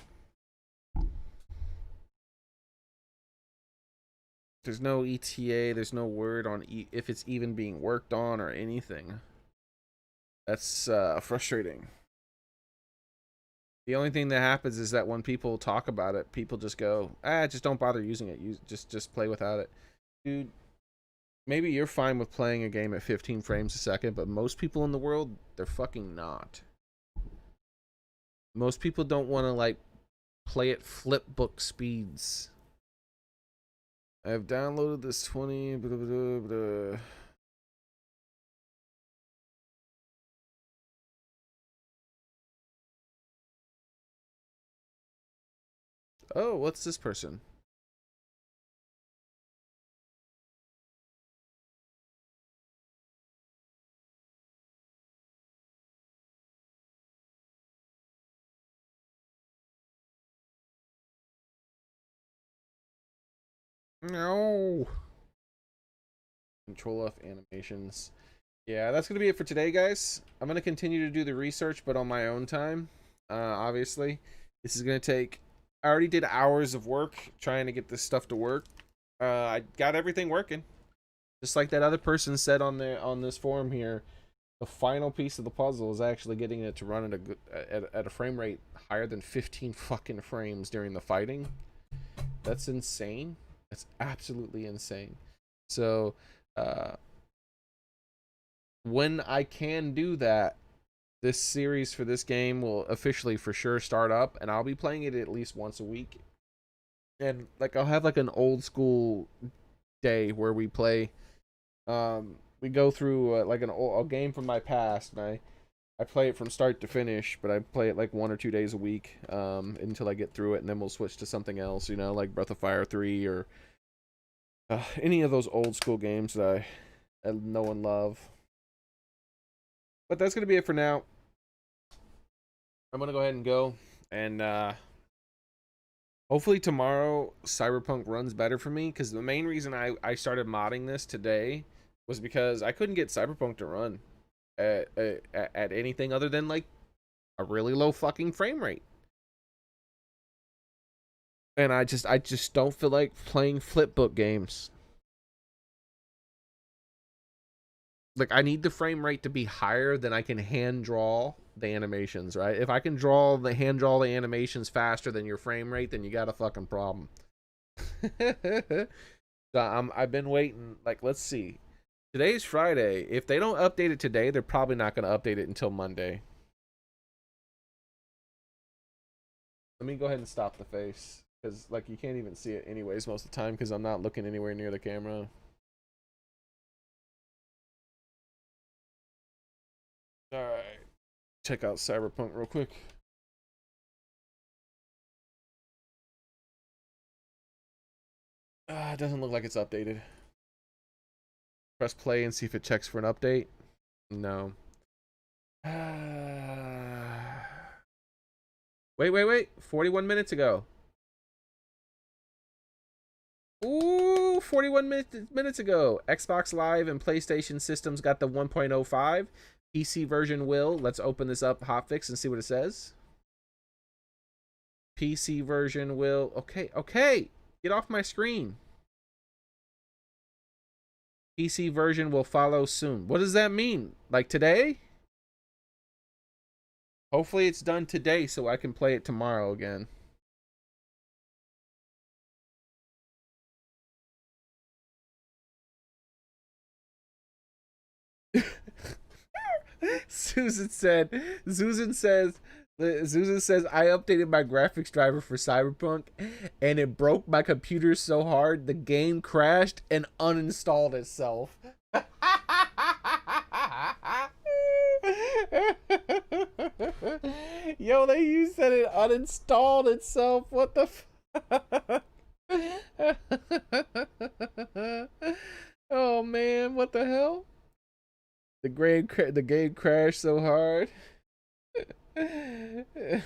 There's no ETA, there's no word on if it's even being worked on or anything. That's frustrating. The only thing that happens is that when people talk about it, people just go, just don't bother using it. Just play without it. Dude, maybe you're fine with playing a game at 15 frames a second, but most people in the world, they're fucking not. Most people don't want to like play at flipbook speeds. I've downloaded this 20 blah, blah, blah. Oh, what's this person? No. Control F animations. Yeah, that's going to be it for today, guys. I'm going to continue to do the research, but on my own time. Obviously, this is going to take. I already did hours of work trying to get this stuff to work. I got everything working, just like that other person said on this forum here. The final piece of the puzzle is actually getting it to run at a frame rate higher than 15 fucking frames during the fighting. That's insane. That's absolutely insane. So, when I can do that, this series for this game will officially for sure start up, and I'll be playing it at least once a week. And like I'll have like an old school day where we play. We go through like a game from my past, and I play it from start to finish, but I play it like 1 or 2 days a week until I get through it, and then we'll switch to something else, like Breath of Fire 3 or any of those old school games that I know and love. But that's gonna be it for now. I'm gonna go ahead and go, and hopefully tomorrow Cyberpunk runs better for me, because the main reason I started modding this today was because I couldn't get Cyberpunk to run at anything other than like a really low fucking frame rate. And I just don't feel like playing flipbook games. Like I need the frame rate to be higher than I can hand draw the animations, right? If I can hand draw the animations faster than your frame rate, then you got a fucking problem. So I've been waiting. Like, let's see. Today's Friday. If they don't update it today, they're probably not going to update it until Monday. Let me go ahead and stop the face, because like you can't even see it anyways most of the time because I'm not looking anywhere near the camera. All right, check out Cyberpunk real quick. It doesn't look like it's updated. Press play and see if it checks for an update. No. Wait. 41 minutes ago. Ooh, 41 minutes ago. Xbox Live and PlayStation systems got the 1.05. PC version will. Let's open this up, hotfix, and see what it says. PC version will. Okay. Get off my screen. PC version will follow soon. What does that mean? Like today? Hopefully it's done today so I can play it tomorrow again. Susan said, Susan says, I updated my graphics driver for Cyberpunk and it broke my computer so hard the game crashed and uninstalled itself. Yo, you said it uninstalled itself. What the fuck? Oh man, what the hell? The game crashed so hard. It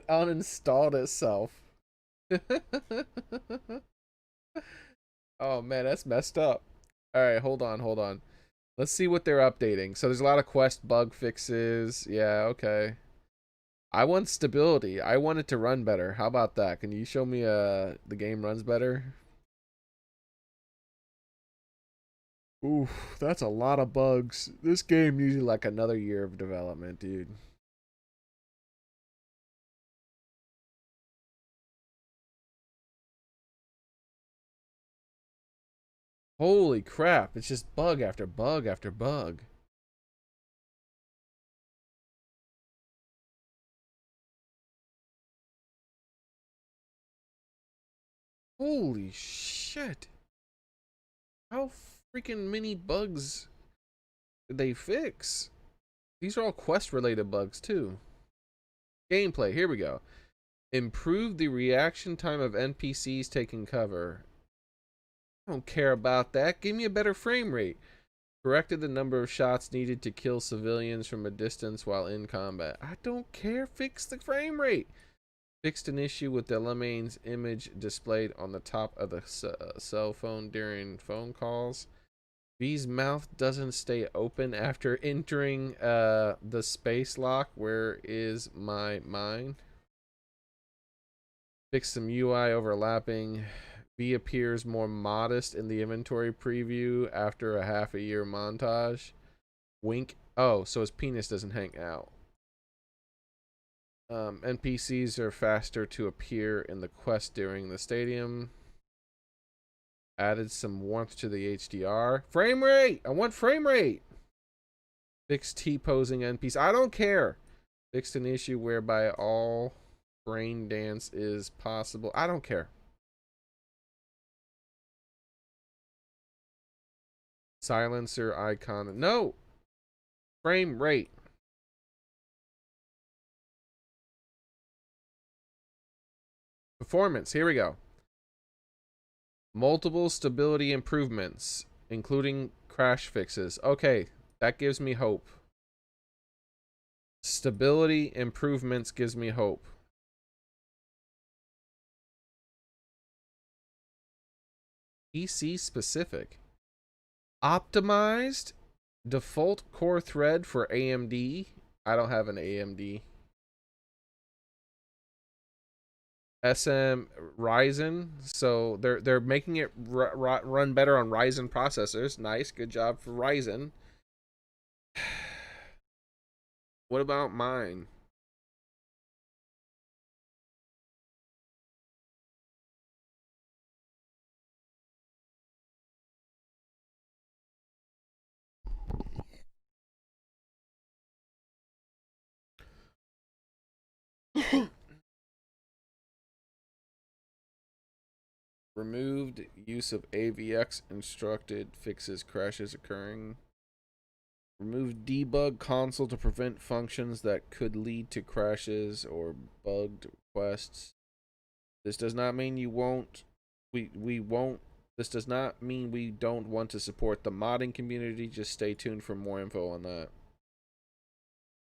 uninstalled itself. Oh man, that's messed up. All right, hold on, hold on. Let's see what they're updating. So there's a lot of Quest bug fixes. Yeah, okay. I want stability. I want it to run better. How about that? Can you show me the game runs better? Oof, that's a lot of bugs. This game needs like another year of development, dude. Holy crap, it's just bug after bug after bug. Holy shit. How freaking many bugs did they fix? These are all quest related bugs too. Gameplay, here we go. Improve the reaction time of NPCs taking cover. I don't care about that. Give me a better frame rate. Corrected the number of shots needed to kill civilians from a distance while in combat. I don't care. Fix the frame rate. Fixed an issue with Delamain's image displayed on the top of the cell phone during phone calls. V's mouth doesn't stay open after entering the space lock. Where is my mind? Fix some UI overlapping. V appears more modest in the inventory preview after a half a year montage. Wink. Oh, so his penis doesn't hang out. NPCs are faster to appear in the quest during the stadium. Added some warmth to the HDR. Frame rate! I want frame rate! Fixed T-posing NPCs. I don't care! Fixed an issue whereby all brain dance is possible. I don't care. Silencer icon. No! Frame rate. Performance. Here we go. Multiple stability improvements, including crash fixes. Okay, that gives me hope. Stability improvements gives me hope. PC specific. Optimized default core thread for AMD. I don't have an AMD. SM Ryzen, so they're making it run better on Ryzen processors. Nice, good job for Ryzen. What about mine? Removed use of AVX instructed fixes crashes occurring. Remove debug console to prevent functions that could lead to crashes or bugged requests. This does not mean you won't. We won't. This does not mean we don't want to support the modding community. Just stay tuned for more info on that.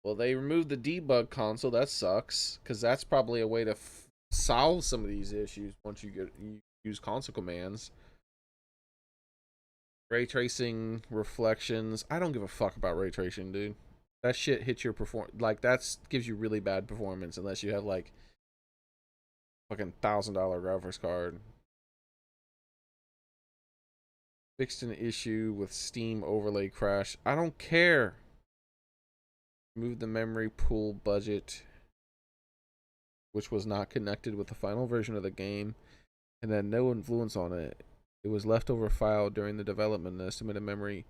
Well, they removed the debug console. That sucks, because that's probably a way to solve some of these issues once you use console commands. Ray tracing reflections. I don't give a fuck about ray tracing, dude. That shit hits your like that's gives you really bad performance unless you have like fucking $1,000 graphics card. Fixed an issue with Steam overlay crash. I don't care. Move the memory pool budget, which was not connected with the final version of the game and had no influence on it. It was leftover file during the development and estimated memory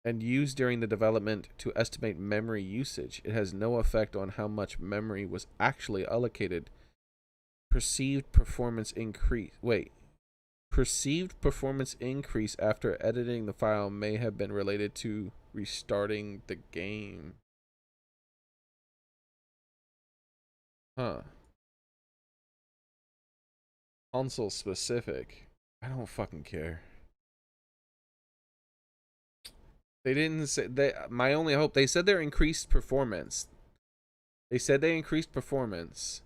and used during the development to estimate memory usage. It has no effect on how much memory was actually allocated. Perceived performance increase. Wait. Perceived performance increase after editing the file may have been related to restarting the game. Huh. Console specific. I don't fucking care. They didn't say they. My only hope. They said they're increased performance. They said they increased performance.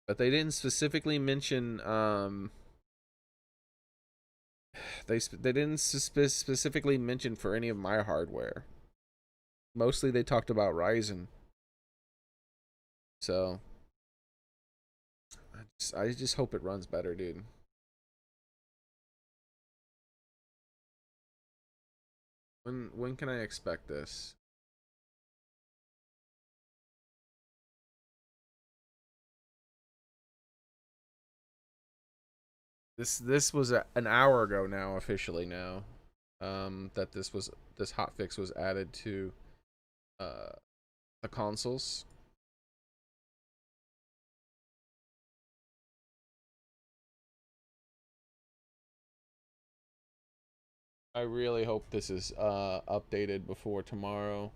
But they didn't specifically mention they didn't specifically mention for any of my hardware. Mostly they talked about Ryzen. So I just hope it runs better, dude. When can I expect this? This was an hour ago now, officially now. That this hotfix was added to the consoles. I really hope this is updated before tomorrow.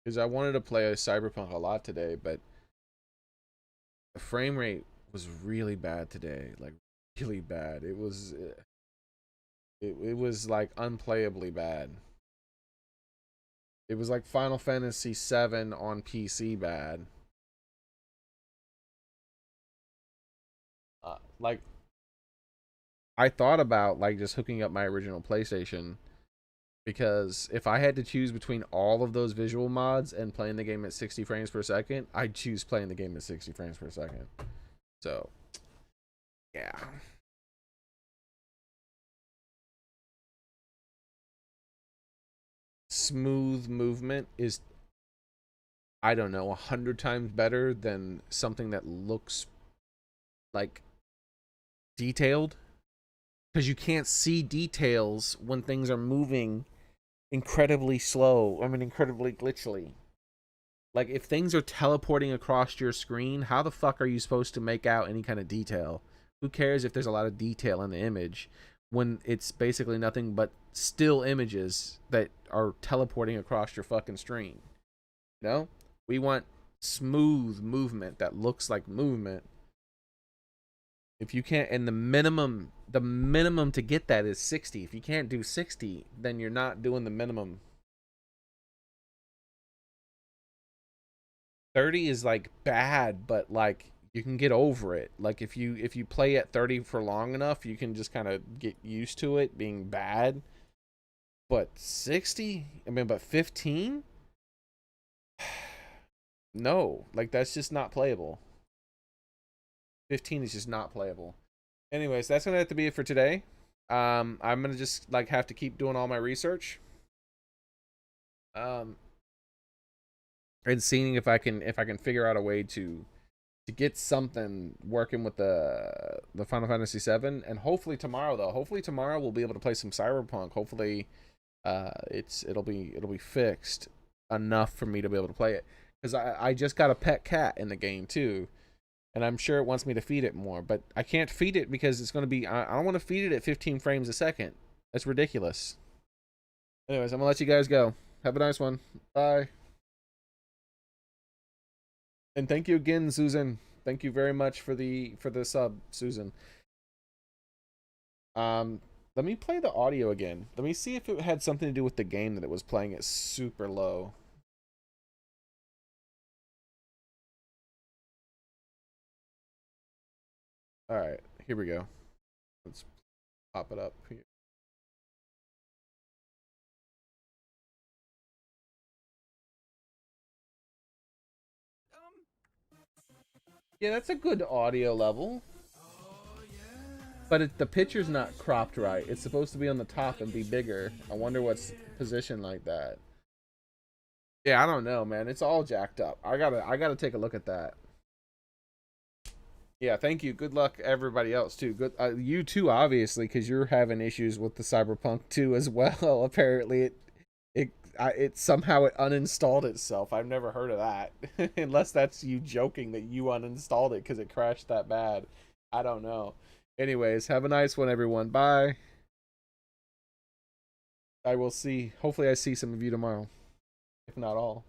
Because I wanted to play a Cyberpunk a lot today, but the frame rate was really bad today. Like, really bad. It was like unplayably bad. It was like Final Fantasy 7 on PC bad. Like, I thought about like just hooking up my original PlayStation, because if I had to choose between all of those visual mods and playing the game at 60 frames per second, I'd choose playing the game at 60 frames per second. So, yeah. Smooth movement is, I don't know, 100 times better than something that looks like detailed, because you can't see details when things are moving incredibly slow. I mean, incredibly glitchily. Like, if things are teleporting across your screen, how the fuck are you supposed to make out any kind of detail? Who cares if there's a lot of detail in the image when it's basically nothing but still images that are teleporting across your fucking screen? You know? We want smooth movement that looks like movement. If you can't, and the minimum to get that is 60. If you can't do 60, then you're not doing the minimum. 30 is like bad, but like you can get over it. Like, if you play at 30 for long enough, you can just kind of get used to it being bad. But 60? I mean, but 15? No, like that's just not playable. 15 is just not playable. Anyways, that's gonna have to be it for today. I'm gonna just like have to keep doing all my research. Um, and seeing if I can figure out a way to get something working with the Final Fantasy 7, and hopefully tomorrow, though. Hopefully tomorrow we'll be able to play some Cyberpunk. Hopefully it'll be fixed enough for me to be able to play it, because I just got a pet cat in the game too, and I'm sure it wants me to feed it more, but I can't feed it because it's going to be, I don't want to feed it at 15 frames a second. That's ridiculous. Anyways, I'm gonna let you guys go. Have a nice one. Bye. And thank you again, Susan. Thank you very much for the sub, Susan. Um, Let me play the audio again. Let me see if it had something to do with the game that it was playing at super low. All right, here we go. Let's pop it up here. Yeah, that's a good audio level. But the picture's not cropped right. It's supposed to be on the top and be bigger. I wonder what's positioned like that. Yeah, I don't know, man. It's all jacked up. I gotta take a look at that. Yeah, thank you. Good luck, everybody else too. Good, you too, obviously, because you're having issues with the Cyberpunk 2 as well. Apparently, it somehow it uninstalled itself. I've never heard of that, unless that's you joking that you uninstalled it because it crashed that bad. I don't know. Anyways, have a nice one, everyone. Bye. I will see. Hopefully, I see some of you tomorrow, if not all.